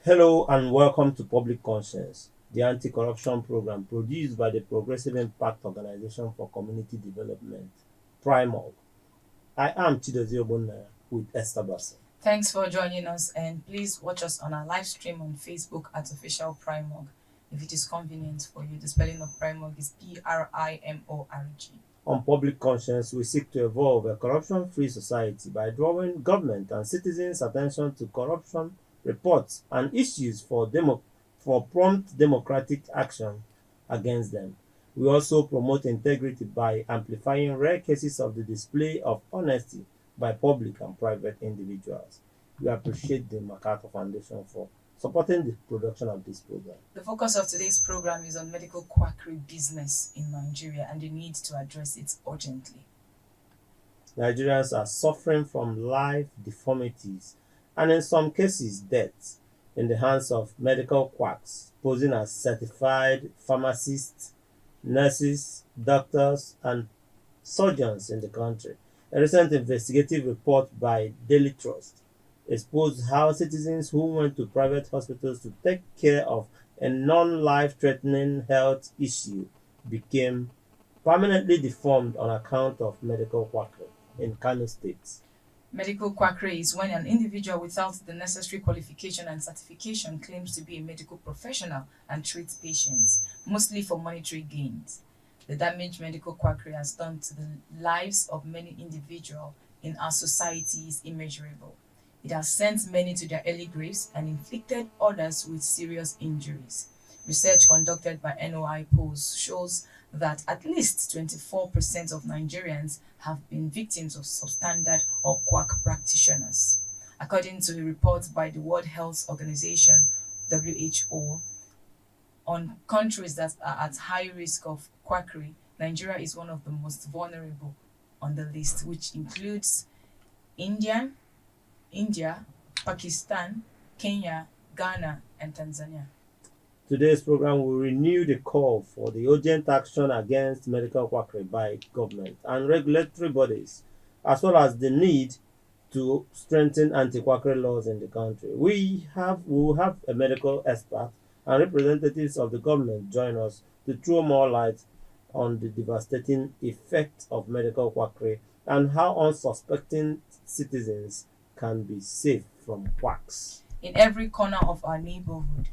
Hello and welcome to Public Conscience, the anti-corruption program produced by the Progressive Impact Organization for Community Development, PRIMOG. I am Chidozie Ogbonna with Esther Bassey. Thanks for joining us, and please watch us on our live stream on Facebook at Official Primorg. If it is convenient for you, the spelling of Primorg is Primorg. On Public Conscience, we seek to evolve a corruption-free society by drawing government and citizens' attention to corruption reports and issues for prompt democratic action against them. We also promote integrity by amplifying rare cases of the display of honesty by public and private individuals. We appreciate the MacArthur Foundation for supporting the production of this program. The focus of today's program is on medical quackery business in Nigeria and the need to address it urgently. Nigerians are suffering from life deformities and in some cases death in the hands of medical quacks posing as certified pharmacists, nurses, doctors, and surgeons in the country. A recent investigative report by Daily Trust exposed how citizens who went to private hospitals to take care of a non-life-threatening health issue became permanently deformed on account of medical quackery in Kano State. Medical quackery is when an individual without the necessary qualification and certification claims to be a medical professional and treats patients, mostly for monetary gains. The damage medical quackery has done to the lives of many individuals in our society is immeasurable. It has sent many to their early graves and inflicted others with serious injuries. Research conducted by NOI polls shows that at least 24% of Nigerians have been victims of substandard or quack practitioners. According to a report by the World Health Organization, WHO, on countries that are at high risk of quackery, Nigeria is one of the most vulnerable on the list, which includes India, Pakistan, Kenya, Ghana, and Tanzania. Today's program will renew the call for the urgent action against medical quackery by government and regulatory bodies, as well as the need to strengthen anti-quackery laws in the country. We will have a medical expert and representatives of the government join us to throw more light on the devastating effect of medical quackery and how unsuspecting citizens can be safe from quacks. In every corner of our neighborhood,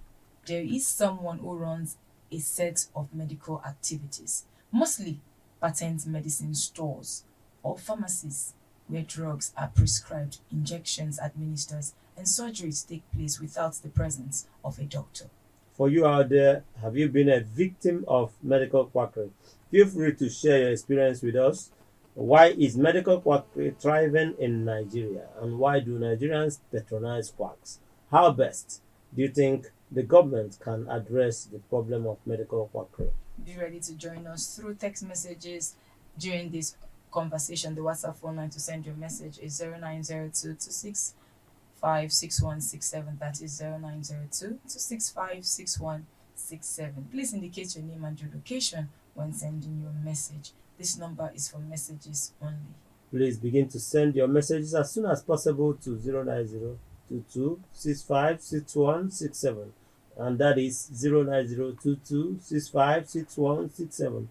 there is someone who runs a set of medical activities, mostly patent medicine stores or pharmacies where drugs are prescribed, injections administered, and surgeries take place without the presence of a doctor. For you out there, have you been a victim of medical quackery? Feel free to share your experience with us. Why is medical quackery thriving in Nigeria, and why do Nigerians patronize quacks? How best do you think the government can address the problem of medical quackery? Be ready to join us through text messages during this conversation. The WhatsApp phone line to send your message is 090226566167. That is 090226566167. Please indicate your name and your location when sending your message. This number is for messages only. Please begin to send your messages as soon as possible to 09022656167, and that is 09022656167.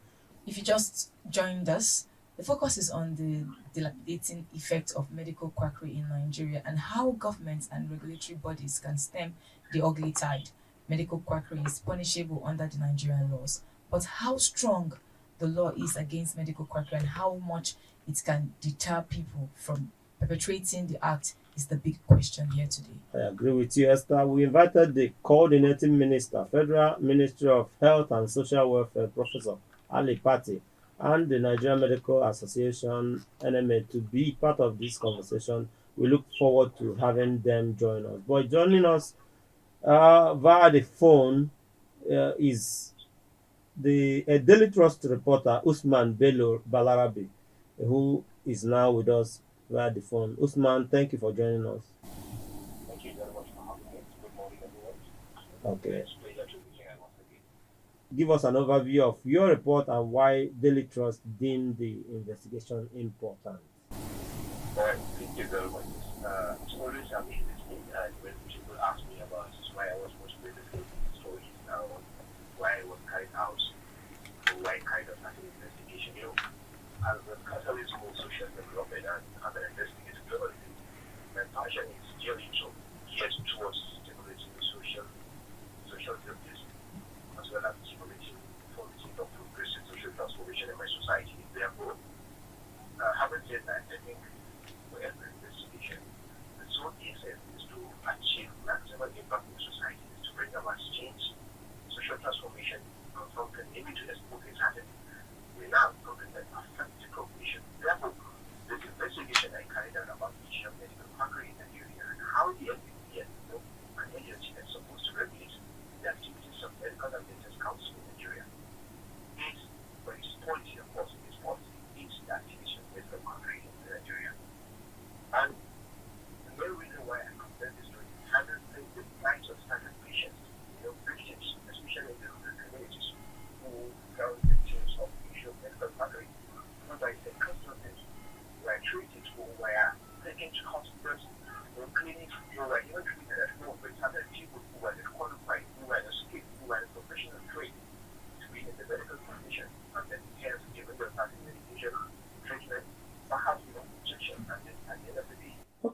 If you just joined us, the focus is on the dilapidating effect of medical quackery in Nigeria and how governments and regulatory bodies can stem the ugly tide. Medical quackery is punishable under the Nigerian laws, but how strong the law is against medical quackery and how much it can deter people from perpetrating the act is the big question here today. I agree with you, Esther. We invited the coordinating minister, Federal Ministry of Health and Social Welfare, Professor Ali Pati, and the Nigerian Medical Association, NMA, to be part of this conversation. We look forward to having them join us. But joining us via the phone is the Daily Trust reporter Usman Bello Balarabi, who is now with us via the phone. Usman, thank you for joining us. Thank you very much for having me. Good morning, everyone. Okay. It's a pleasure to be here once again. Give us an overview of your report and why Daily Trust deemed the investigation important. All right, thank you very much. It's always amazing when people ask me about why I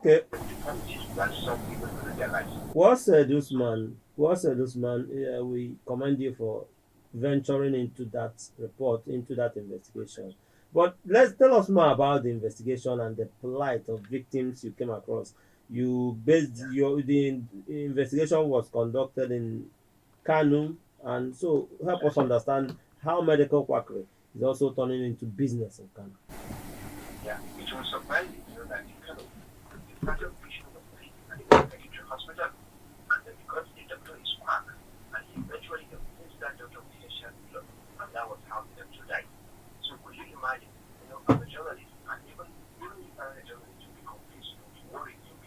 Okay. deformities that some people lose their lives. What's Usman? We commend you for venturing into that report, into that investigation. But let's tell us more about the investigation and the plight of victims you came across. You based Yeah. your the investigation was conducted in Kanu, and so help us Yes. understand how medical quackery is also turning into business in Kanu. Yeah. It was surprising, that in Kano, the fatal patient was taken and taken to hospital, and then because the doctor is quack, and he eventually convinced that doctor with essential blood, and that was how the doctor died. So could you imagine, as a journalist, and even if I'm a journalist, you'll be confused, you'll be worried, you'll be,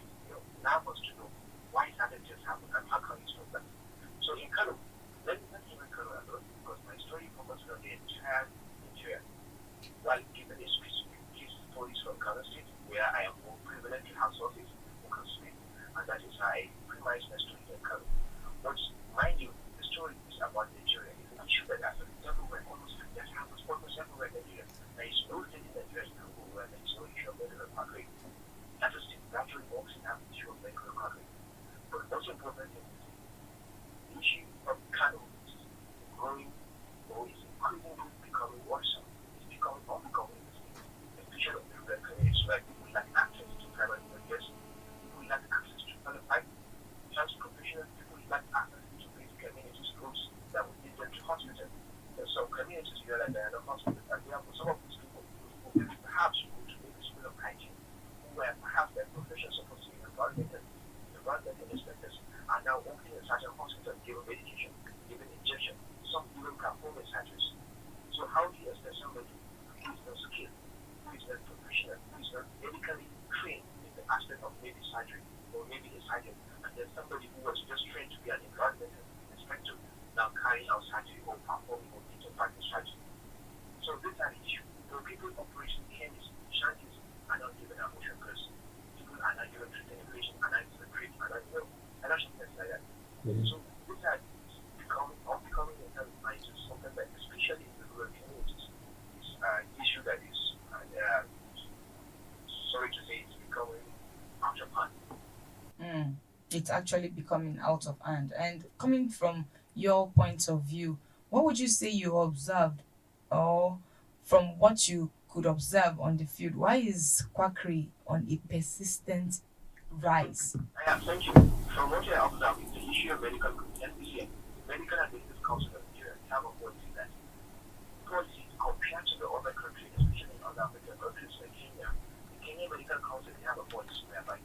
nervous to know why that just happened and how can you stop that. So in Kano, let me even Kano alone, because my story focuses on the entire Nigeria. While given a specific case stories from Kano State, where I am more privileged to have sources who can speak, and that is how I premise my story in Kano. But mind you, the story is about Nigeria. It's an issue that affects everywhere, that happens almost everywhere in Nigeria. There is no state in Nigeria where there is no issue of medical quackery. That is naturally works in an issue of medical quackery. But what's important is the issue of Kano is growing, or is increasingly becoming worrisome. It's becoming unbecoming in the state, especially in the rural communities where people lack access to private workers, people lack access to qualified health professionals, people lack access to basic community schools that would lead them to hospital. There's some communities where there are no hospitals, and therefore some of these people who perhaps go to maybe school of hygiene, where perhaps their profession is supposed to be environmental inspectors, are now working in certain hospitals, giving medication, giving injection. Some even perform surgeries. So how do you expect somebody who is not skilled, who is not professional, who is not medically trained in the aspect of maybe surgery or maybe a surgeon, and then somebody who was just trained to be an environmental inspector now carrying out surgery or performing or into practice surgery? So these are the issues. People operating chemists, shanties are not given a motion because people are not given treating inflation, are not given treatment, are not given and that's things like that. So these are becoming in terms of something that especially in the rural communities is an issue that is sorry to say it's becoming out of hand. Mm, it's actually becoming out of hand. And coming from your point of view, what would you say you observed, or from what you could observe on the field, why is quackery on a persistent rise? Thank you. From what I observed, it's the issue of medical NPCN, Medical and Business Council of Nigeria. We have a policy that policy compared to the other countries, especially in other African countries like Kenya. The Kenya Medical Council, they have a policy whereby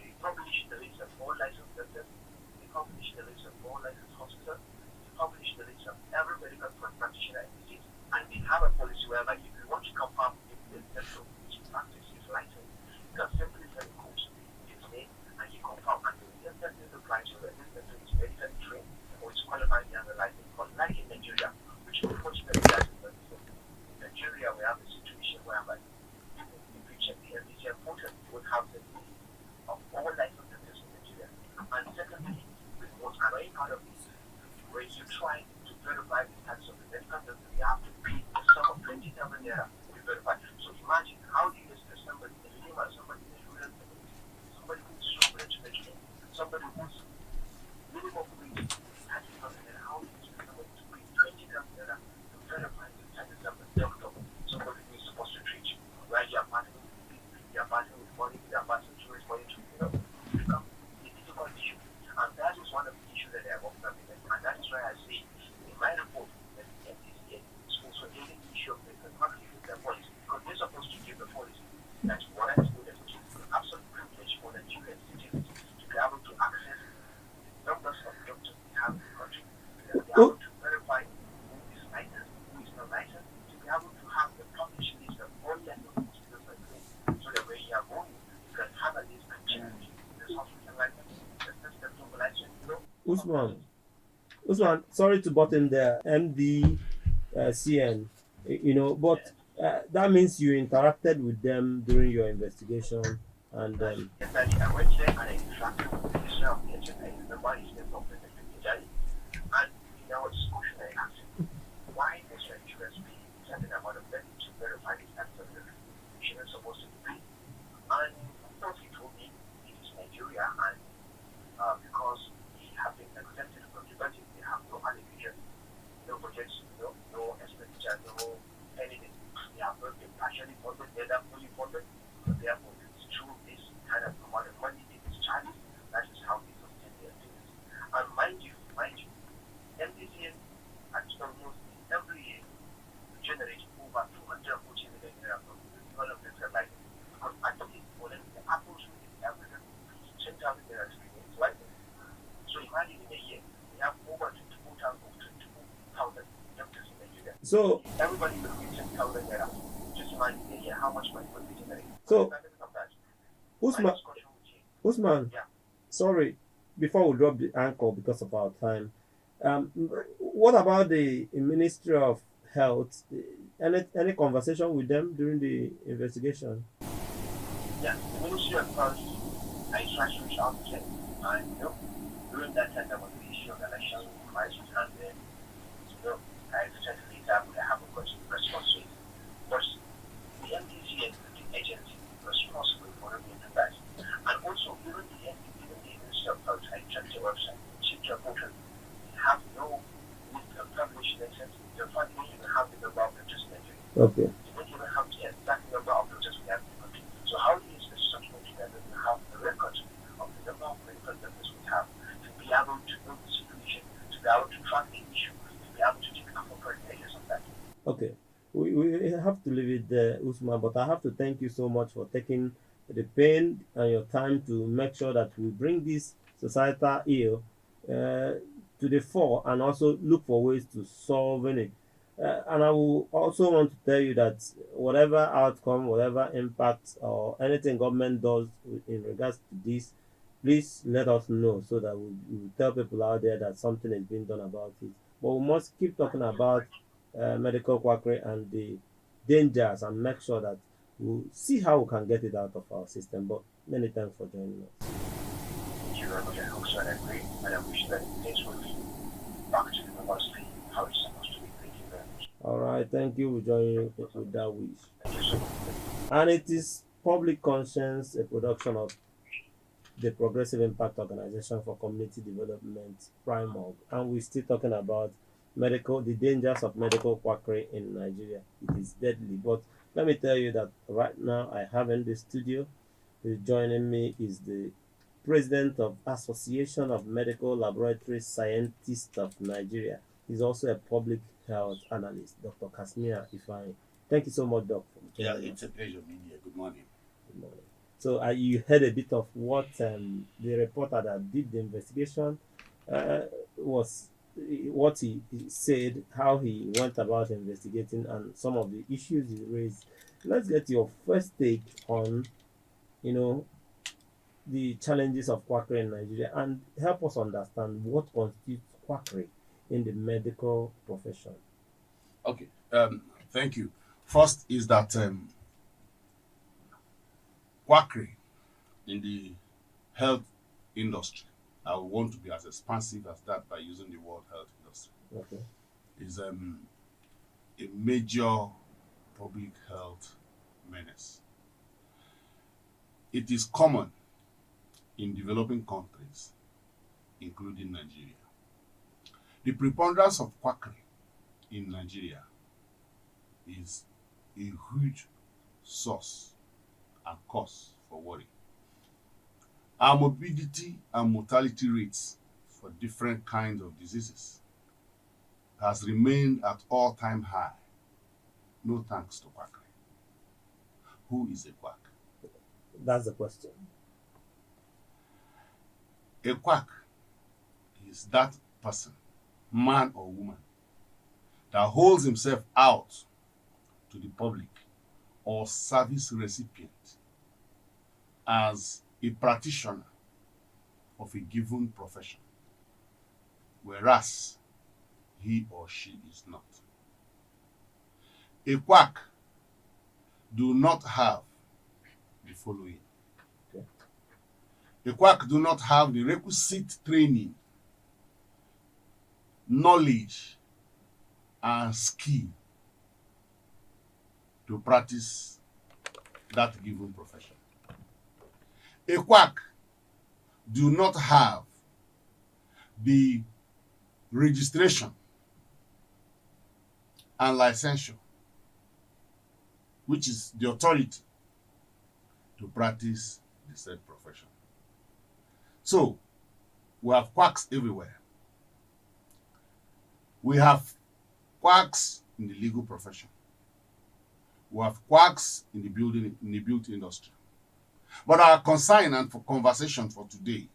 they publish the list of all licensed doctors, they publish the list of all licensed hospitals, they publish the list of every medical practitioner in the state, and they have a policy whereby if you want to confirm if this doctor which practice is licensed, you can simply send a coach his name and he confirm, and the instant this applies to this doctor is medically trained or is qualified as a license. Unlike in Nigeria, which unfortunately that is not so. In Nigeria, we have a situation whereby even if you check the NDC portal, you would have the list of all licensed doctors in Nigeria. And secondly, the most annoying part of this, when you try to verify the status of the medical doctor, you have to pay a sum of 20,000 naira to verify. So imagine how do you expect somebody, a layman, somebody in a rural community, somebody who's struggling to make it, somebody who's minimum wage is 30,000 naira, how do you expect somebody to pay 20,000 naira to verify the status of the doctor, somebody who is supposed to treat you, where you are partnering with people, you are partnering with money, you are partnering to raise money to, it becomes a difficult issue. And that is one of the issues that I have observed, and that is why I say in my report that the NDCA is also dealing the issue of the country with their policy, because they're supposed to give the policy that what I know that it is an absolute privilege for Nigerian citizens to be able to access the numbers of doctors we have in the country, to be able to verify who is licensed, who is not licensed, to be able to have the published list of all licensed hospitals and clinics, so that when you are going, you can have a list and check this hospital license, this doctor license, Usman, Usman, sorry to butt in there, MDCN, but that means you interacted with them during your investigation, and Exactly. I went there and I interacted with the Minister of the Agenda. I remember his name from the Secretary. And in our discussion, I asked him, why does your insurance pay a certain amount of money to verify the status of the patient is supposed to be paid? And of course, he told So, Everybody could be 10,000 naira. Just imagine a year how much money would be generated. so Understanding of that. My Usman, discussion with you. Usman, Yeah. sorry, before we drop the anchor because of our time, what about the Ministry of Health? Any conversation with them during the investigation? Yeah. The Ministry of Health, I tried to reach out to them. And, during that time, there was the issue of the election crisis, and then, I certainly that would have a good response to it. But the MDC and the agency responsible for reviewing that. And also, even the Ministry of Health, I checked their website, checked their portal, they have no published license. The fact they don't even have the number of doctors in Nigeria. Okay. They don't even have the exact number of doctors we have in the country. So how do you expect such country that doesn't have the record of the number of medical doctors we have to be able to know the situation, to be able to track the issue, to be able to take appropriate measures on that? Okay. We have to leave it there, Usman, but I have to thank you so much for taking the pain and your time to make sure that we bring this societal ill to the fore and also look for ways to solving it. And I will also want to tell you that whatever outcome, whatever impact or anything government does in regards to this, please let us know so that we tell people out there that something is being done about it. But we must keep talking about medical quackery and the dangers and make sure that we'll see how we can get it out of our system. But many thanks for joining us. Thank you very much. I also agree, and I wish that things will be back to the normal state, how it's supposed to be. Thank you very much. All right, thank you for joining with that wish. Thank you so much. And it is Public Conscience, a production of the Progressive Impact Organization for Community Development, Primorg, and we're still talking about the dangers of medical quackery in Nigeria. It is deadly, but let me tell you that right now I have in the studio, joining me is the president of Association of Medical Laboratory Scientists of Nigeria. He's also a public health analyst, Dr. Kasmia Ifeanyi. Thank you so much, Doc. Yeah, it's a pleasure being here. Good morning. Good morning. So you heard a bit of what the reporter that did the investigation was, what he said, how he went about investigating, and some of the issues he raised. Let's get your first take on, the challenges of quackery in Nigeria and help us understand what constitutes quackery in the medical profession. Okay, thank you. First is that quackery in the health industry, I want to be as expansive as that by using the word health industry, Okay. is a major public health menace. It is common in developing countries, including Nigeria. The preponderance of quackery in Nigeria is a huge source and cause for worry. Our morbidity and mortality rates for different kinds of diseases has remained at all-time high, no thanks to quackery. Who is a quack? That's the question. A quack is that person, man or woman, that holds himself out to the public or service recipient as a practitioner of a given profession, whereas he or she is not. A quack do not have the following. Okay. A quack do not have the requisite training, knowledge, and skill to practice that given profession. A quack do not have the registration and licensure, which is the authority to practice the said profession. So, we have quacks everywhere. We have quacks in the legal profession. We have quacks in the built industry. But our concern and for conversation for today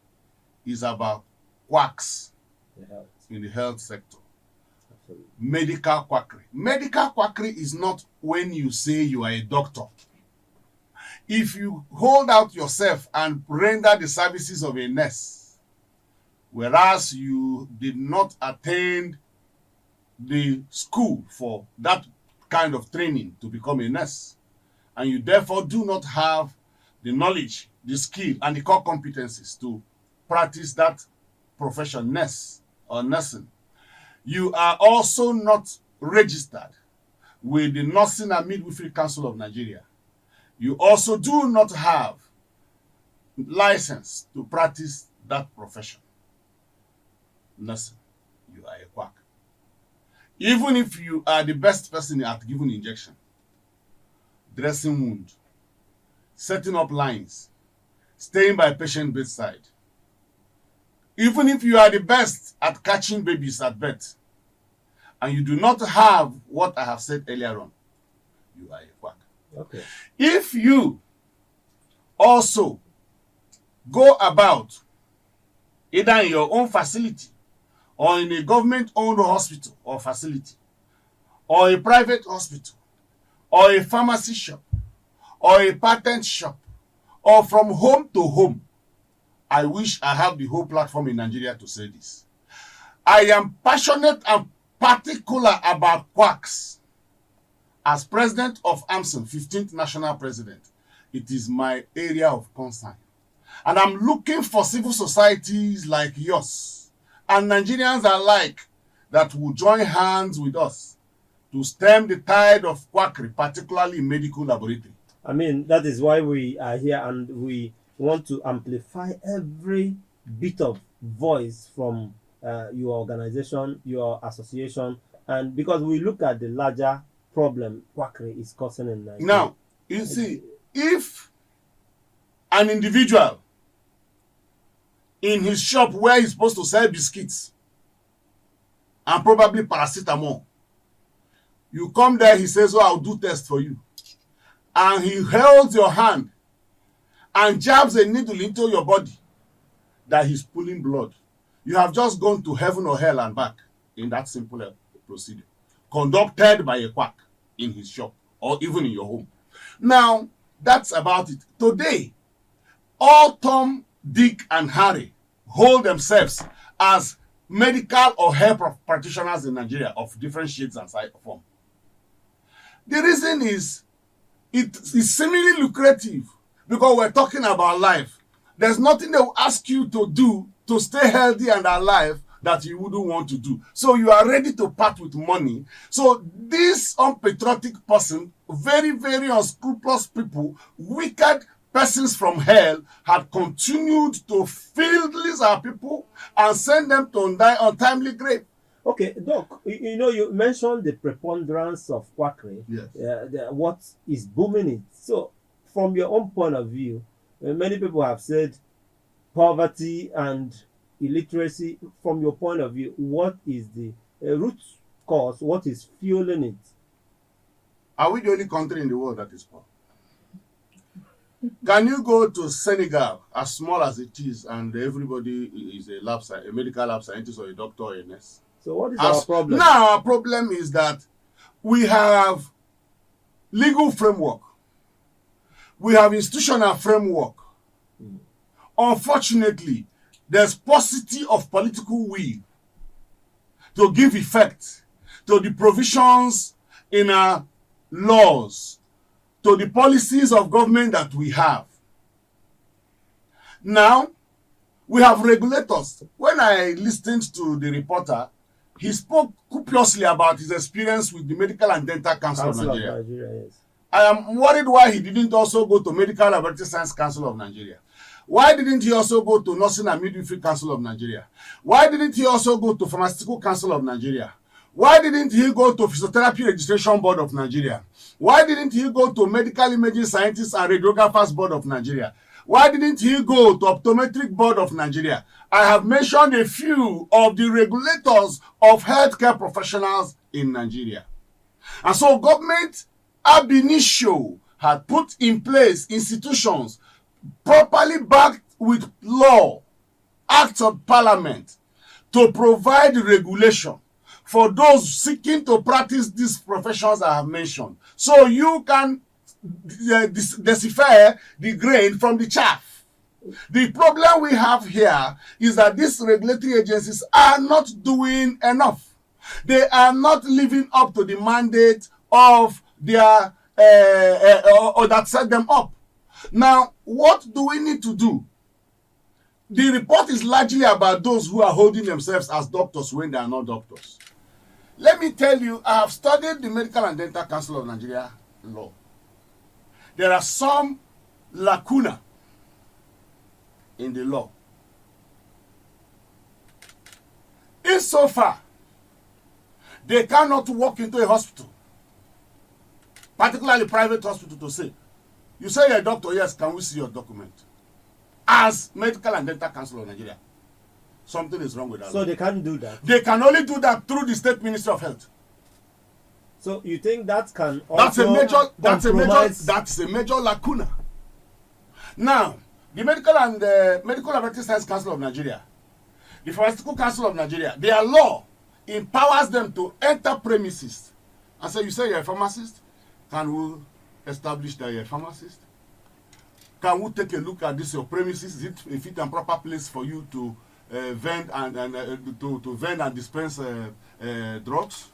is about quacks The health. in the health sector. medical quackery. Medical quackery is not when you say you are a doctor. If you hold out yourself and render the services of a nurse, whereas you did not attend the school for that kind of training to become a nurse, and you therefore do not have the knowledge, the skill, and the core competencies to practice that profession, nurse or nursing, you are also not registered with the Nursing and Midwifery Council of Nigeria. You also do not have license to practice that profession, nursing. You are a quack. Even if you are the best person at giving injection, dressing wound, setting up lines, staying by patient bedside, even if you are the best at catching babies at birth, and you do not have what I have said earlier on, you are a quack. Okay. If you also go about either in your own facility or in a government-owned hospital or facility, or a private hospital, or a pharmacy shop, or a patent shop, or from home to home, I wish I have the whole platform in Nigeria to say this. I am passionate and particular about quacks. As president of AMSON, 15th national president, it is my area of concern. And I'm looking for civil societies like yours and Nigerians alike that will join hands with us to stem the tide of quackery, particularly in medical laboratory. I mean, that is why we are here, and we want to amplify every bit of voice from your organization, your association, and because we look at the larger problem quackery is causing in Nigeria. Now, you see, if an individual in his shop where he's supposed to sell biscuits and probably paracetamol, you come there, he says, oh, I'll do test for you. And he holds your hand and jabs a needle into your body that he's pulling blood. You have just gone to heaven or hell and back in that simple procedure, conducted by a quack in his shop or even in your home. Now, that's about it. Today, all Tom, Dick, and Harry hold themselves as medical or health practitioners in Nigeria of different shades and size of form. The reason is it is seemingly lucrative because we're talking about life. There's nothing they will ask you to do to stay healthy and alive that you wouldn't want to do. So you are ready to part with money. So this unpatriotic person, very, very unscrupulous people, wicked persons from hell had continued to filth our people and send them to untimely grave. Okay, Doc, you mentioned the preponderance of quackery. Yes. What is booming it. So, from your own point of view, many people have said poverty and illiteracy. From your point of view, what is the root cause? What is fueling it? Are we the only country in the world that is poor? Can you go to Senegal, as small as it is, and everybody is a medical lab scientist or a doctor or a nurse? So what is our problem? Now our problem is that we have legal framework. We have institutional framework. Unfortunately, there's paucity of political will to give effect to the provisions in our laws, to the policies of government that we have. Now, we have regulators. When I listened to the reporter, he spoke copiously about his experience with the Medical and Dental Council of Nigeria. Yes. I am worried why he didn't also go to Medical Laboratory Science Council of Nigeria. Why didn't he also go to Nursing and Midwifery Council of Nigeria? Why didn't he also go to Pharmaceutical Council of Nigeria? Why didn't he go to Physiotherapy Registration Board of Nigeria? Why didn't he go to Medical Imaging Scientists and Radiographers Board of Nigeria? Why didn't he go to Optometric Board of Nigeria? I have mentioned a few of the regulators of healthcare professionals in Nigeria. And so government ab initio had put in place institutions properly backed with law, acts of parliament, to provide regulation for those seeking to practice these professions I have mentioned. So you can decipher the grain from the chaff. The problem we have here is that these regulatory agencies are not doing enough. They are not living up to the mandate of their or that set them up. Now, what do we need to do? The report is largely about those who are holding themselves as doctors when they are not doctors. Let me tell you, I have studied the Medical and Dental Council of Nigeria law. There are some lacuna in the law. Insofar, they cannot walk into a hospital, particularly private hospital, to say, you say you're a doctor, yes, can we see your document? As Medical and Dental Council of Nigeria. Something is wrong with that. So they can't do that. They can only do that through the State Ministry of Health. So you think that can also that's a major lacuna. Now, the Medical and Medical Laboratory Science Council of Nigeria, the Pharmaceutical Council of Nigeria, their law empowers them to enter premises and say, you say you're a pharmacist, can we establish that you're a pharmacist? Can we take a look at this your premises? Is it a fit and proper place for you to vend and to vend and dispense drugs?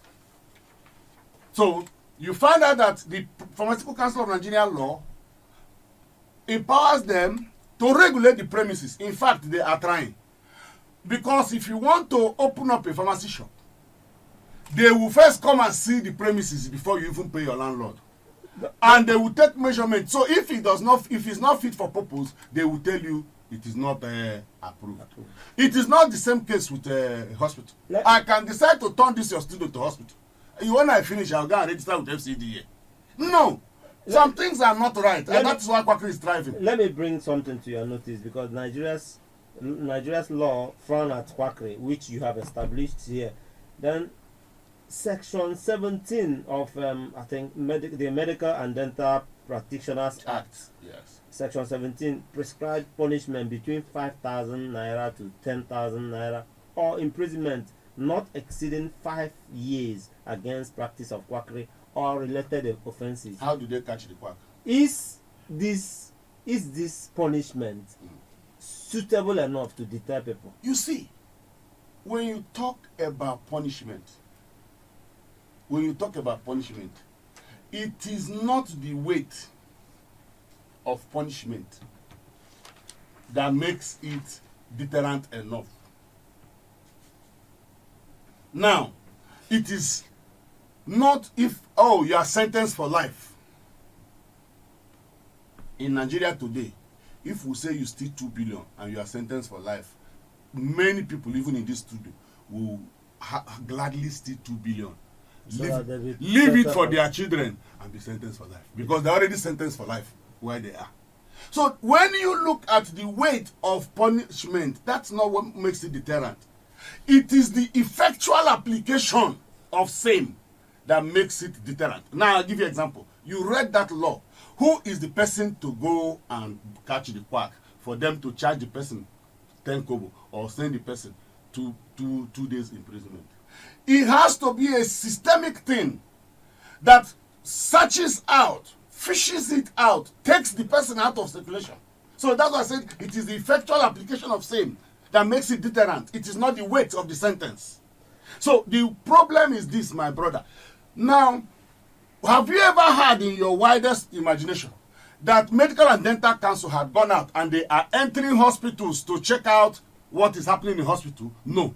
So you find out that the Pharmaceutical Council of Nigeria law empowers them to regulate the premises. In fact, they are trying. Because if you want to open up a pharmacy shop, they will first come and see the premises before you even pay your landlord. And they will take measurement. So if it's not fit for purpose, they will tell you it is not approved. It is not the same case with hospital. I can decide to turn this your studio to hospital. When I finish, I'll go and register with FCDA. No. Some things are not right. And that's why Quackery is thriving. Let me bring something to your notice, because Nigeria's law frown at Quackery, which you have established here. Then Section 17 of I think the Medical and Dental Practitioners Act. Yes. Section 17 prescribes punishment between 5,000 naira to 10,000 naira or imprisonment not exceeding 5 years against practice of quackery or related offences. How do they catch the quack? Is this punishment suitable enough to deter people? You see, when you talk about punishment, it is not the weight of punishment that makes it deterrent enough. Now, it is not if, you are sentenced for life. In Nigeria today, if we say you steal 2 billion and you are sentenced for life, many people, even in this studio, will gladly steal 2 billion. Leave it for their children and be sentenced for life. Because they're already sentenced for life where they are. So when you look at the weight of punishment, that's not what makes it deterrent. It is the effectual application of same that makes it deterrent. Now I'll give you an example. You read that law. Who is the person to go and catch the quack for them to charge the person 10 kobo or send the person to 2 days imprisonment? It has to be a systemic thing that searches out, fishes it out, takes the person out of circulation. So that's why I said it is the effectual application of same that makes it deterrent. It is not the weight of the sentence. So the problem is this, my brother. Now, have you ever had in your widest imagination that Medical and Dental Council had gone out and they are entering hospitals to check out what is happening in hospital? No.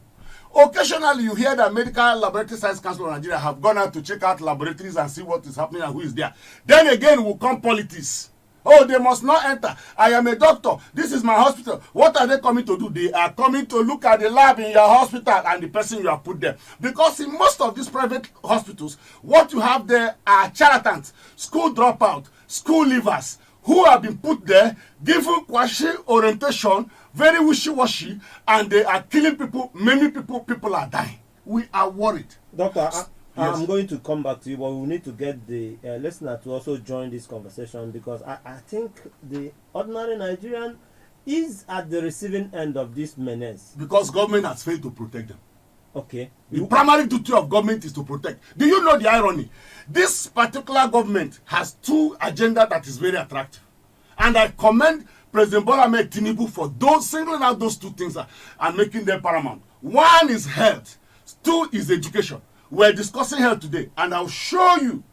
Occasionally, you hear that Medical Laboratory Science Council of Nigeria have gone out to check out laboratories and see what is happening and who is there. Then again will come politics. Oh, they must not enter. I am a doctor. This is my hospital. What are they coming to do? They are coming to look at the lab in your hospital and the person you have put there. Because in most of these private hospitals, what you have there are charlatans, school dropout, school leavers, who have been put there, given quasi orientation, very wishy-washy, and they are killing people. Many people are dying. We are worried. Doctor, Yes. I'm going to come back to you, but we need to get the listener to also join this conversation, because I think the ordinary Nigerian is at the receiving end of this menace. Because government has failed to protect them. Okay. The primary duty of government is to protect. Do you know the irony? This particular government has two agendas that is very attractive. And I commend President Bola Ahmed Tinubu for those singling out those two things and making them paramount. One is health, two is education. We're discussing health today, and I'll show you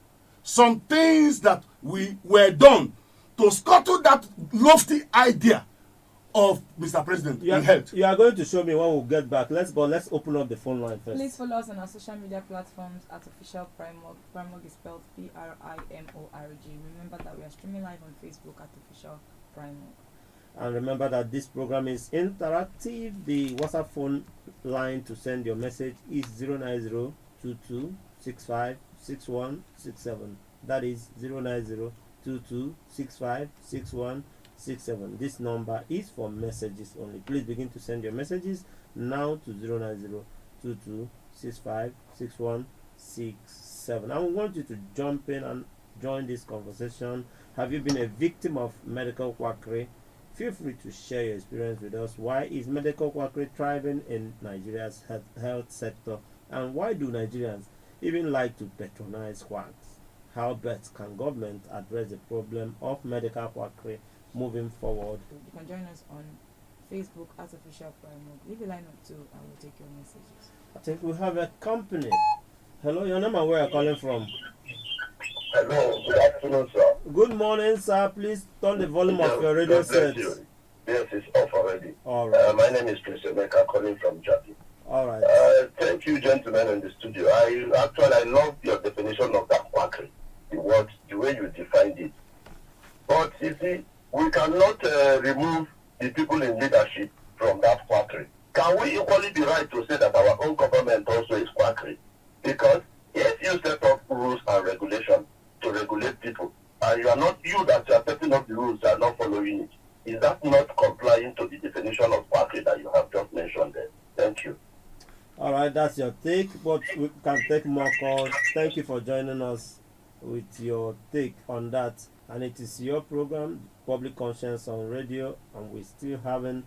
some things that we were done to scuttle that lofty idea of Mr. President in health. You are going to show me when we get back. Let's open up the phone line first. Please follow us on our social media platforms at official Primorg. Primorg is spelled Primorg. Remember that we are streaming live on Facebook at official Primorg. And remember that this program is interactive. The WhatsApp phone line to send your message is 09022656167. That is 09022656167. This number is for messages only. Please begin to send your messages now to 09022656167. I want you to jump in and join this conversation. Have you been a victim of medical quackery? Feel free to share your experience with us. Why is medical quackery thriving in Nigeria's health sector? And why do Nigerians even like to patronize quacks? How best can government address the problem of medical quackery moving forward? You can join us on Facebook as official Primorg. Leave a line up too and we'll take your messages. I think we have a company. Hello, your name and where you're calling from? Hello, good afternoon, sir. Good morning, sir. Please turn the volume of your radio set. Yes, it's off already. All right. My name is Prince Emeka, calling from Japi. All right. Thank you, gentlemen, in the studio. I love your definition of that quackery, the way you defined it. But you see, we cannot remove the people in leadership from that quackery. Can we equally be right to say that our own government also is quackery? Because if you set up rules and regulations to regulate people, and you that you are setting up the rules are not following it, is that not complying to the definition of quackery that you have just mentioned there? Thank you. All right, that's your take, but we can take more calls. Thank you for joining us with your take on that. And it is your program, Public Conscience on Radio, and we're still having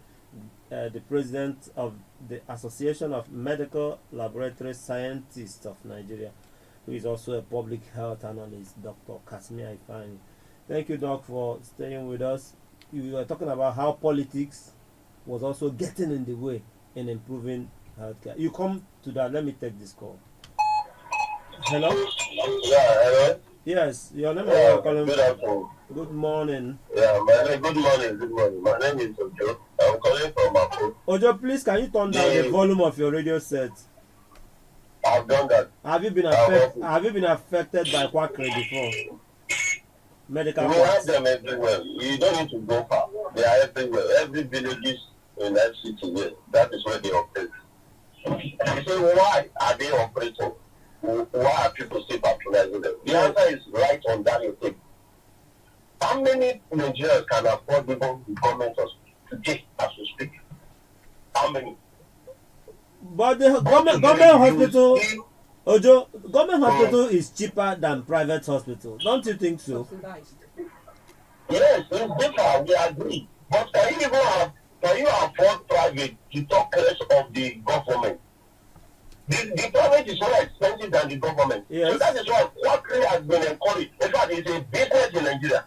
the president of the Association of Medical Laboratory Scientists of Nigeria, who is also a public health analyst, Dr. Kasmi Ifani. Thank you, Doc, for staying with us. You were talking about how politics was also getting in the way in improving healthcare. You come to that. Let me take this call. Hello? Yeah, hello? Yes, your name is calling. Good afternoon. Good morning. Yeah, good morning. My name is Ojo. I'm calling from Mako. Ojo, please, can you turn down the volume of your radio set? I've done that. Have you been affected by quackery before? Medical We quacks. have them everywhere. You don't need to go far. They are everywhere. Every village in FCT, yes, that is where they operate. You say, why are they operating? Why are people still patronizing them? The answer is right on that you think. How many Nigerians can afford even the government hospital today as we speak? How many? But the government hospital, Ojo, government hospital is cheaper than private hospital. Don't you think so? Yes, it's different. We agree. But can you afford private to talk less of the government? The private is more expensive than the government. Yes. So that is why quackery has been encouraged. In fact, it's a business in Nigeria.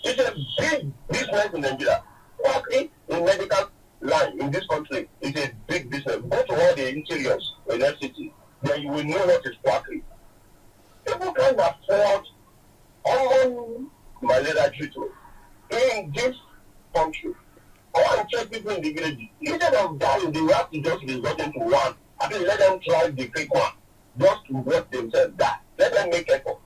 It's a big business in Nigeria. Quackery in medical line in this country is a big business. Go to all the interiors in FCT, then you will know what is quackery. People can't afford common malaria treatment in this country. Go and check people in the village. Instead of dying, they have to just resort into one. I mean, let them try the quick one. Just to work themselves die. Let them make effort.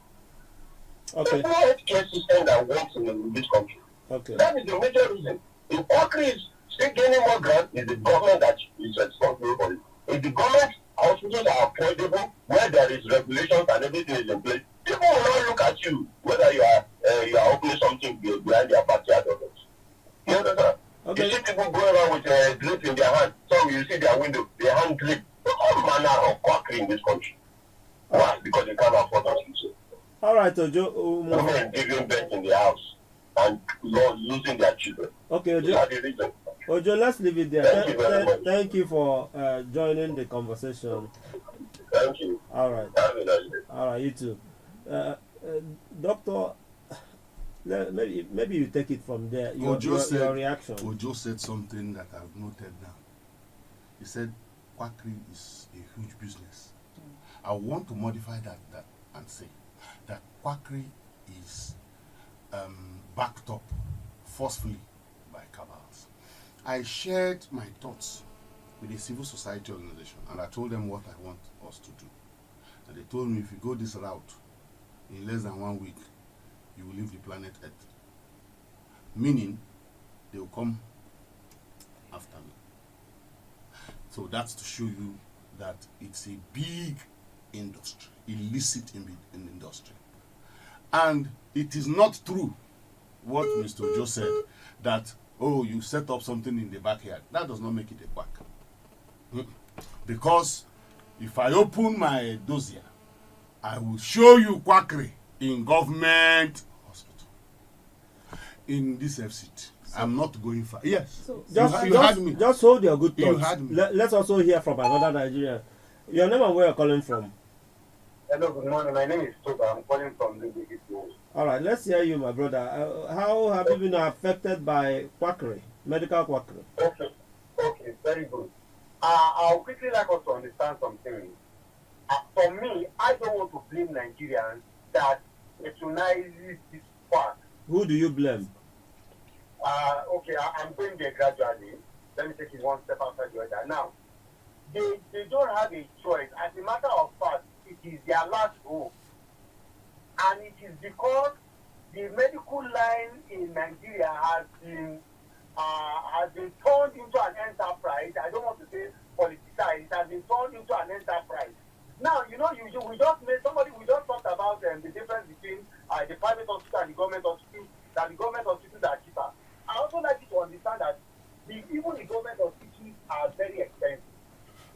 Okay. There's no healthcare system that works in this country. Okay. That is the major reason. If quackery is still gaining more grants, it's the government that is responsible for it. If the government hospitals are affordable, where there is regulations and everything is in place, people will not look at you whether you are opening something behind their backyard or not. You understand? Okay. You see people going around with a grip in their hand. Some you see their window, their hand grip. All manner of quackery in this country. Why? Because you can't afford hospitals. All right, Ojo. Women giving birth in their house and losing their children. Okay, Those Ojo. are the reasons. Ojo, let's leave it there. Thank you very much. Thank you for joining the conversation. Thank you. All right. Have a nice day. All right, you too. Doctor, maybe you take it from there. Your reaction. Ojo said something that I've noted down. He said quackery is a huge business. I want to modify that and say that quackery is backed up forcefully by cabals. I shared my thoughts with a civil society organization and I told them what I want us to do. And they told me if you go this route, in less than 1 week, you will leave the planet Earth. Meaning, they will come after me. So that's to show you that it's a big industry, illicit in industry. And it is not true what Mr. Ojo said, that, oh, you set up something in the backyard. That does not make it a quack. Because if I open my dossier, I will show you quackery in government hospital. In this FCT. I'm not going far. Yes. So just hold your good thoughts. You had me. Let's also hear from another Nigerian. Your name and where you're calling from. Hello, good morning. My name is Toba. I'm calling from the Big East. All right, let's hear you, my brother. How have you been affected by quackery, medical quackery? Okay, very good. I'll quickly like us to understand something. For me, I don't want to blame Nigerians that patronizes this quack. Who do you blame? Okay, I'm going there gradually. Let me take it one step after the other. Now, they don't have a choice. As a matter of fact, it is their last hope. And it is because the medical line in Nigeria has been turned into an enterprise. I don't want to say politicized. It has been turned into an enterprise. Now, we just talked about the difference between the private hospital and the government hospital, that the government hospitals are cheaper. I also like you to understand that even the government hospitals are very expensive.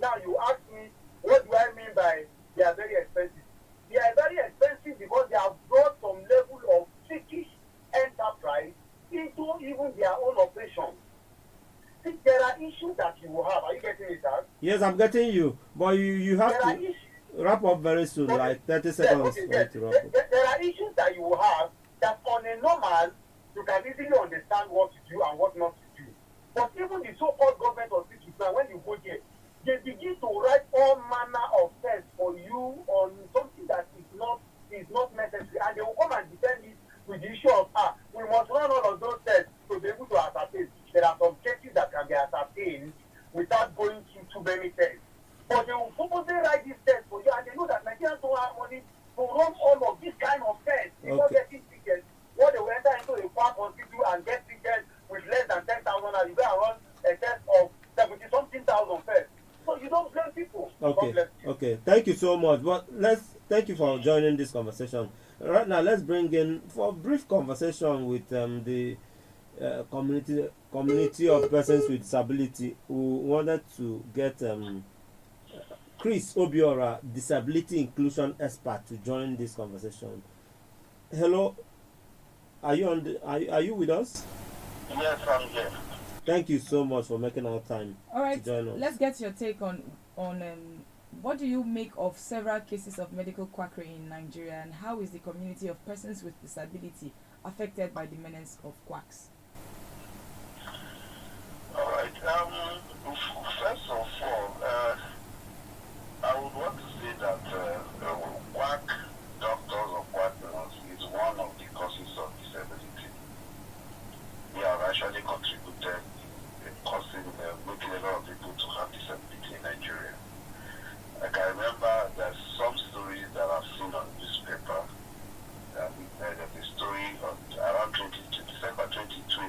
Now, you ask me, what do I mean by they are very expensive? They are very expensive because they have brought some level of British enterprise into even their own operations. See, there are issues that you will have. Are you getting it, sir? Yes, I'm getting you. But you have to wrap up very soon, like 30 seconds. There are issues that you will have that on a normal, you can easily understand what to do and what not to do. But even the so-called government hospitals, now when you go there, they begin to write all manner of tests for you on something that is not necessary, and they will come and defend it with the issue of we must run all of those tests to be able to ascertain. There are some cases that can be ascertained without going through too many tests. But they will purposely write these tests for you, and they know that Nigerians don't have money to run all of this kind of tests before getting tickets. What they will enter into a quack hospital and get tickets with less than 10,000, and you go and run a test of 70-something thousand first. So you don't blame people. Okay. Thank you so much. But thank you for joining this conversation. Right now, let's bring in for a brief conversation with the community of persons with disability who wanted to get Chris Obiora, disability inclusion expert, to join this conversation. Hello, are you with us? Yes, I'm here. Thank you so much for making our time. All right, to join us. Let's get your take on what do you make of several cases of medical quackery in Nigeria, and how is the community of persons with disability affected by the menace of quacks? All right. First of all, I would want to say that quack doctors or quack nurses is one of the causes of disability. They have actually contributed in causing making a lot of people to have disability in Nigeria. Like I remember there's some stories that I've seen on newspaper. There's a story on around December 2020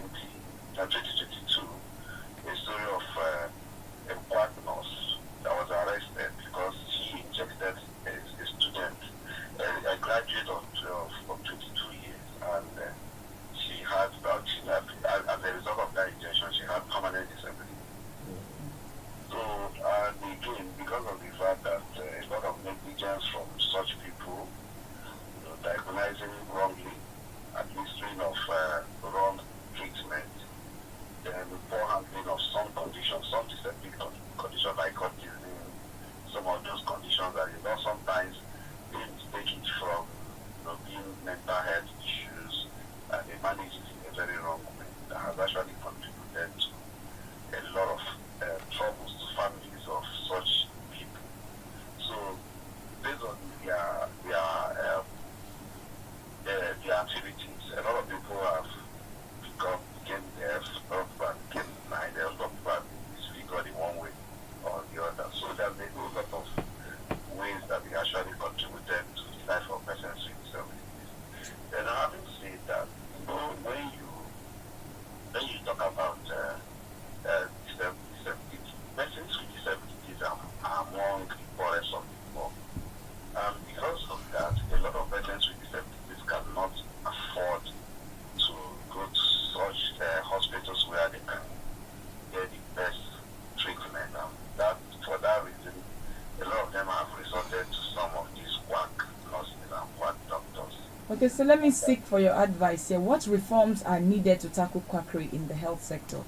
Okay, so let me seek for your advice here. What reforms are needed to tackle quackery in the health sector?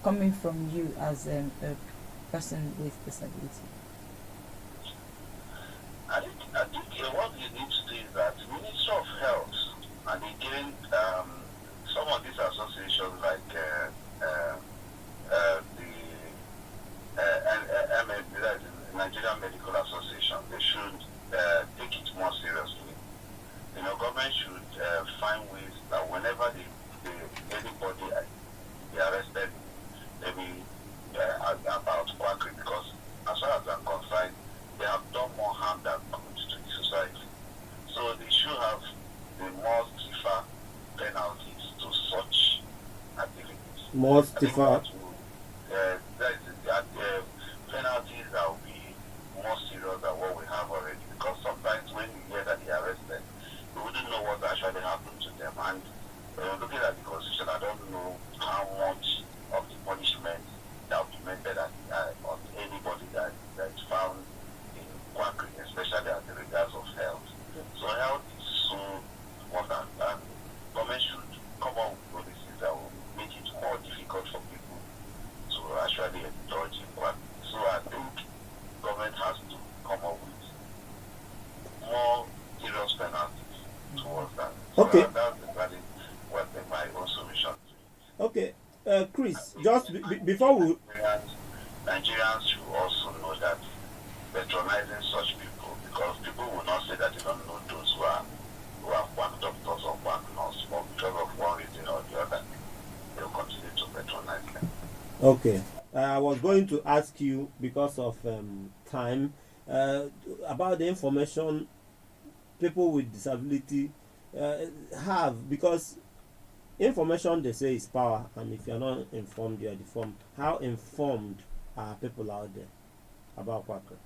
Coming from you as a person with disability. I think what you need to do is that the Ministry of Health and again some of these associations like the that is Nigerian Medical Association, they should take it more seriously. Government should find ways that whenever anybody be arrested, maybe about quackery, because as far as I'm concerned, they have done more harm than good to the society. So they should have the more stiffer penalties to such activities. More I think stiffer. penalties that will be more serious than what we have already. Because sometimes when you hear that they are arrested, you wouldn't know what actually happened to them. And looking at the constitution, I don't know how much of the punishment that will be meted on anybody that is found in quackery, especially as regards of health. So health is so important, and government should come up with policies that will make it more difficult for people to actually indulge in quackery. So I think government has to come up with more serious penalties towards that. So Okay. that's exactly what my own solution to it. Okay, Chris, just before we. Nigerians should also know that patronizing such people, because people will not say that they don't know those who are quack doctors or quack nurses, but because of one reason or the other, they will continue to patronize them. Okay, I was going to ask you because of time about the information people with disability have, because information they say is power, and if you're not informed, you're deformed. How informed are people out there about quackery?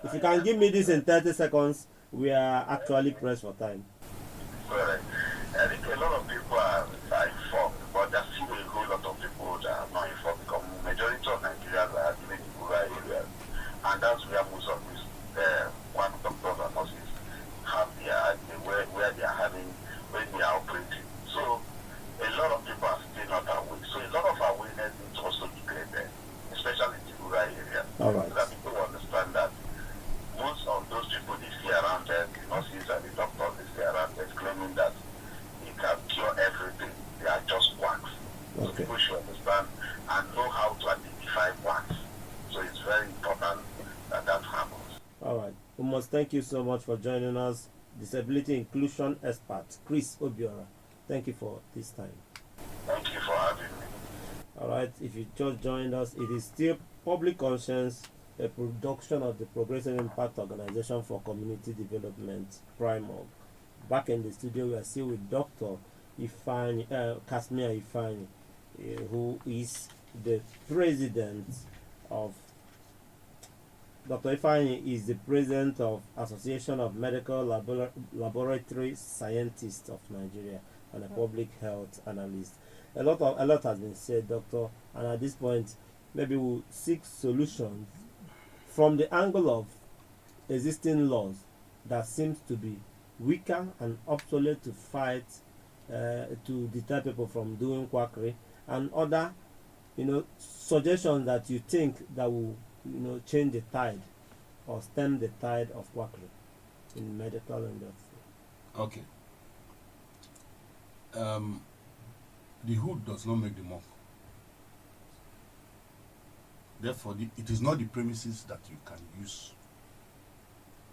If you can give me this in 30 seconds, we are actually pressed for time. Correct. I think a lot of people are informed, but there's still a whole lot of people that are not informed, because majority of Nigerians are living in rural areas, and that's where most of these quack doctors and nurses have where they are having when they are operating. So a lot of people are still not aware. So a lot of awareness needs also be created, especially in the rural areas, All right. so that people understand that most of those people they see around them, the nurses and the doctors they see around them, claiming that they can cure everything. They are just quacks. So Okay. people should understand and know how to identify quacks. So it's very important that that happens. All right. We must thank you so much for joining us, disability inclusion expert Chris Obiora. Thank you for this time. Thank you for having me. All right. If you just joined us, it is still Public Conscience, a production of the Progressive Impact Organization for Community Development, Primorg. Back in the studio, we are still with Dr. Kasmia Ifani, who is the president of. Dr. Ifani is the president of Association of Medical Laboratory Scientists of Nigeria and a public health analyst. A lot has been said, Doctor, and at this point, maybe we'll seek solutions from the angle of existing laws that seems to be weaker and obsolete to fight to deter people from doing quackery, and other suggestions that you think that will change the tide or stem the tide of quackery in medical industry. Okay. The hood does not make the monk. Therefore, it is not the premises that you can use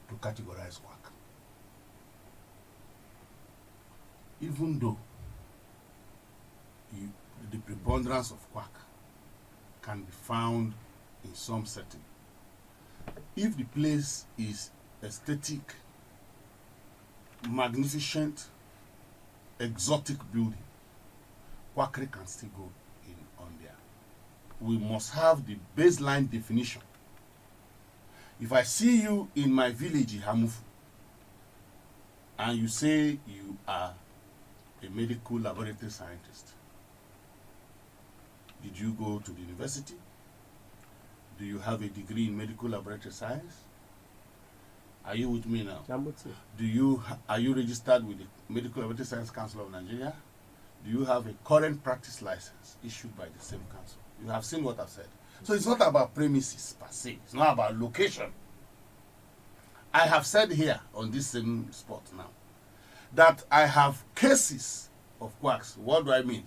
to categorize quack. Even though the preponderance of quack can be found in some setting, if the place is aesthetic, magnificent, exotic building, quackery can still go in on there. We must have the baseline definition. If I see you in my village, Hamufu, and you say you are a medical laboratory scientist, did you go to the university? Do you have a degree in medical laboratory science? Are you with me now? I'm with you. Are you registered with the Medical Laboratory Science Council of Nigeria? Do you have a current practice license issued by the same council? You have seen what I've said. So it's not about premises per se. It's not about location. I have said here on this same spot now that I have cases of quacks. What do I mean?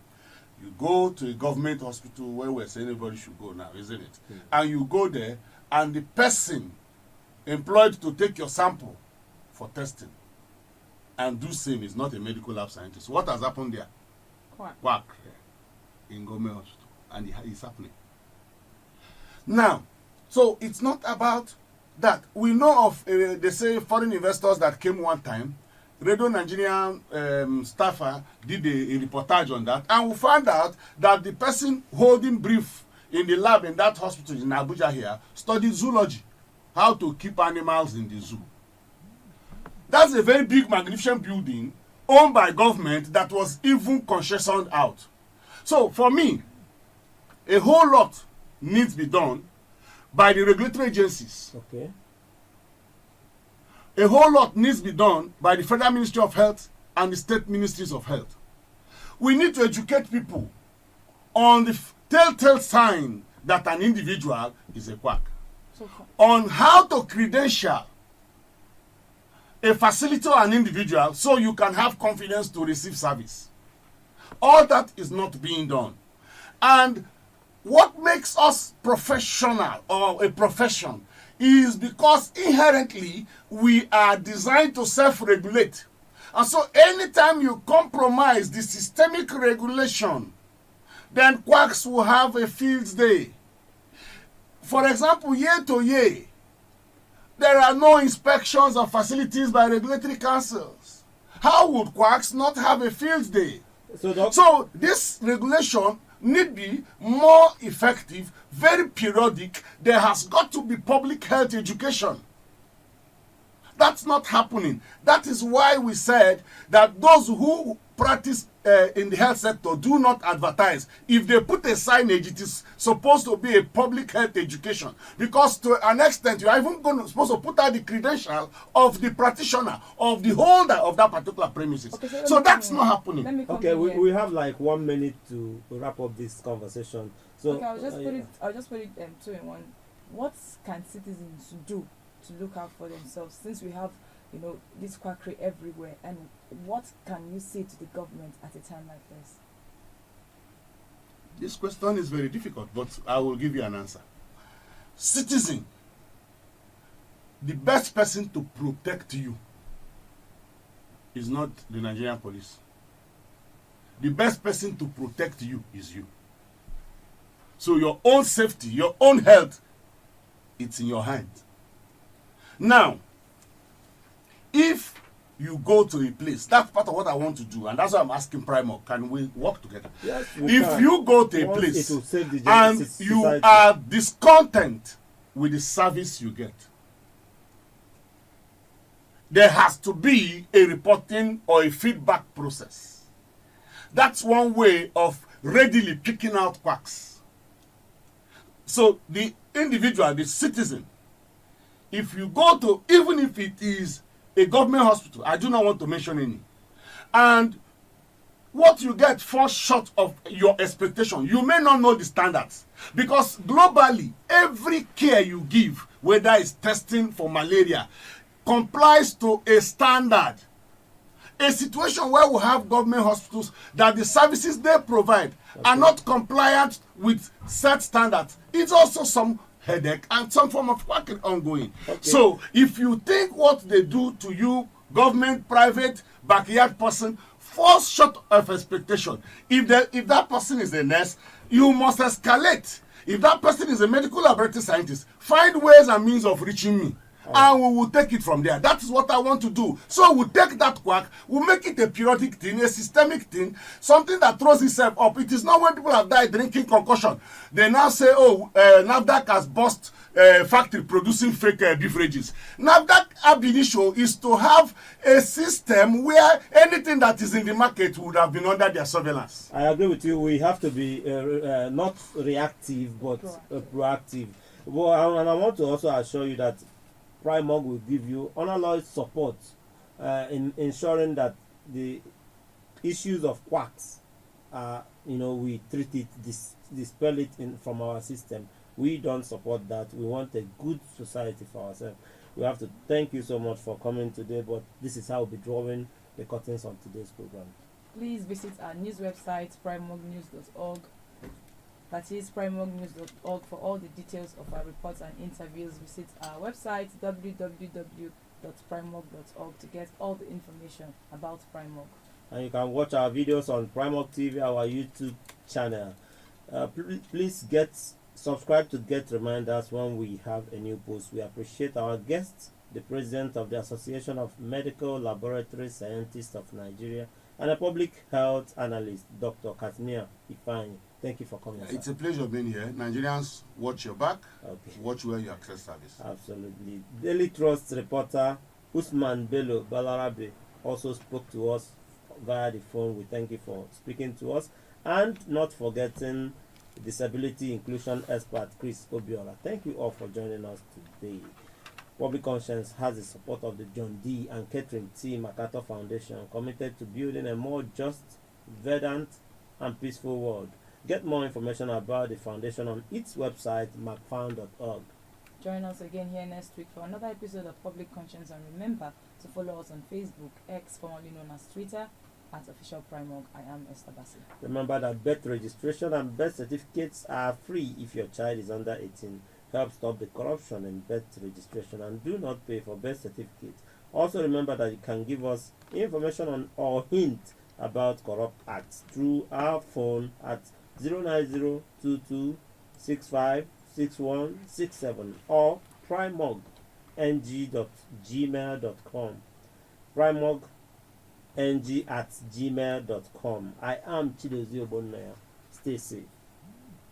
You go to a government hospital where we're saying everybody should go now, isn't it? And you go there, and the person employed to take your sample for testing and do same is not a medical lab scientist. What has happened there? Quack in government hospital, and it's happening. Now, so it's not about that. We know of, they say, foreign investors that came one time. Radio Nigerian staffer did a reportage on that, and we found out that the person holding brief in the lab in that hospital in Abuja here studied zoology, how to keep animals in the zoo. That's a very big, magnificent building owned by government that was even concessioned out. So for me, a whole lot needs to be done by the regulatory agencies. Okay. A whole lot needs to be done by the Federal Ministry of Health and the State Ministries of Health. We need to educate people on the telltale sign that an individual is a quack, on how to credential a facility or an individual so you can have confidence to receive service. All that is not being done. And what makes us professional or a profession is because inherently we are designed to self-regulate. And so anytime you compromise the systemic regulation, then quacks will have a field day. For example, year to year, there are no inspections of facilities by regulatory councils. How would quacks not have a field day? So this regulation need be more effective, very periodic. There has got to be public health education. That's not happening. That is why we said that those who practice in the health sector do not advertise. If they put a signage, it is supposed to be a public health education, because to an extent you are even supposed to put out the credential of the practitioner, of the holder of that particular premises. Okay, so that's not happening. Okay, we have like 1 minute to wrap up this conversation. So okay, I'll just put it two in one. What can citizens do to look out for themselves, since we have, you know, this quackery everywhere, and what can you say to the government at a time like this? This question is very difficult, but I will give you an answer. Citizen, the best person to protect you is not the Nigerian police. The best person to protect you is you. So your own safety, your own health, it's in your hands. Now, if you go to a place, that's part of what I want to do, and that's why I'm asking Primo, can we work together? Yes, if you go to a place and you are discontent with the service you get, there has to be a reporting or a feedback process. That's one way of readily picking out quacks. So the individual, the citizen, if you go to, even if it is a government hospital, I do not want to mention any, and what you get falls short of your expectation, you may not know the standards, because globally every care you give, whether it's testing for malaria, complies to a standard. A situation where we have government hospitals that the services they provide are not compliant with set standards, it's also some headache and some form of quackery ongoing. So if you think what they do to you, government, private, backyard person, falls short of expectation, if that person is a nurse, you must escalate. If that person is a medical laboratory scientist, find ways and means of reaching me. And we will take it from there. That is what I want to do. So we'll take that quack, we'll make it a periodic thing, a systemic thing, something that throws itself up. It is not when people have died drinking concussion, they now say, oh, NAFDAC has bust factory producing fake beverages. NAFDAC ab initio is to have a system where anything that is in the market would have been under their surveillance. I agree with you. We have to be not reactive, but proactive. Well, and I want to also assure you that Primog will give you unalloyed support in ensuring that the issues of quacks, we treat it, dispel it from our system. We don't support that. We want a good society for ourselves. We have to thank you so much for coming today, but this is how we'll be drawing the curtains on today's program. Please visit our news website, primognews.org. That is primognews.org for all the details of our reports and interviews. Visit our website, www.primog.org, to get all the information about Primog. And you can watch our videos on Primog TV, our YouTube channel. Please subscribe to get reminders when we have a new post. We appreciate our guests, the president of the Association of Medical Laboratory Scientists of Nigeria, and a public health analyst, Dr. Katimia Ifeanyi. Thank you for coming. It's a pleasure being here. Nigerians, watch your back. Okay. Watch where you access service. Absolutely. Daily Trust reporter Usman Bello Balarabe also spoke to us via the phone. We thank you for speaking to us. And not forgetting disability inclusion expert Chris Obiola. Thank you all for joining us today. Public Conscience has the support of the John D. and Catherine T. MacArthur Foundation, committed to building a more just, verdant, and peaceful world. Get more information about the foundation on its website, macfound.org. Join us again here next week for another episode of Public Conscience, and remember to follow us on Facebook, X, formerly known as Twitter, at Official Primog. I am Esther Bassi. Remember that birth registration and birth certificates are free if your child is under 18. Help stop the corruption in birth registration and do not pay for birth certificates. Also remember that you can give us information on or hint about corrupt acts through our phone at 09022656167 or primogng.gmail.com. primogng@gmail.com. I am Chidozie Obonnaya. Stay safe.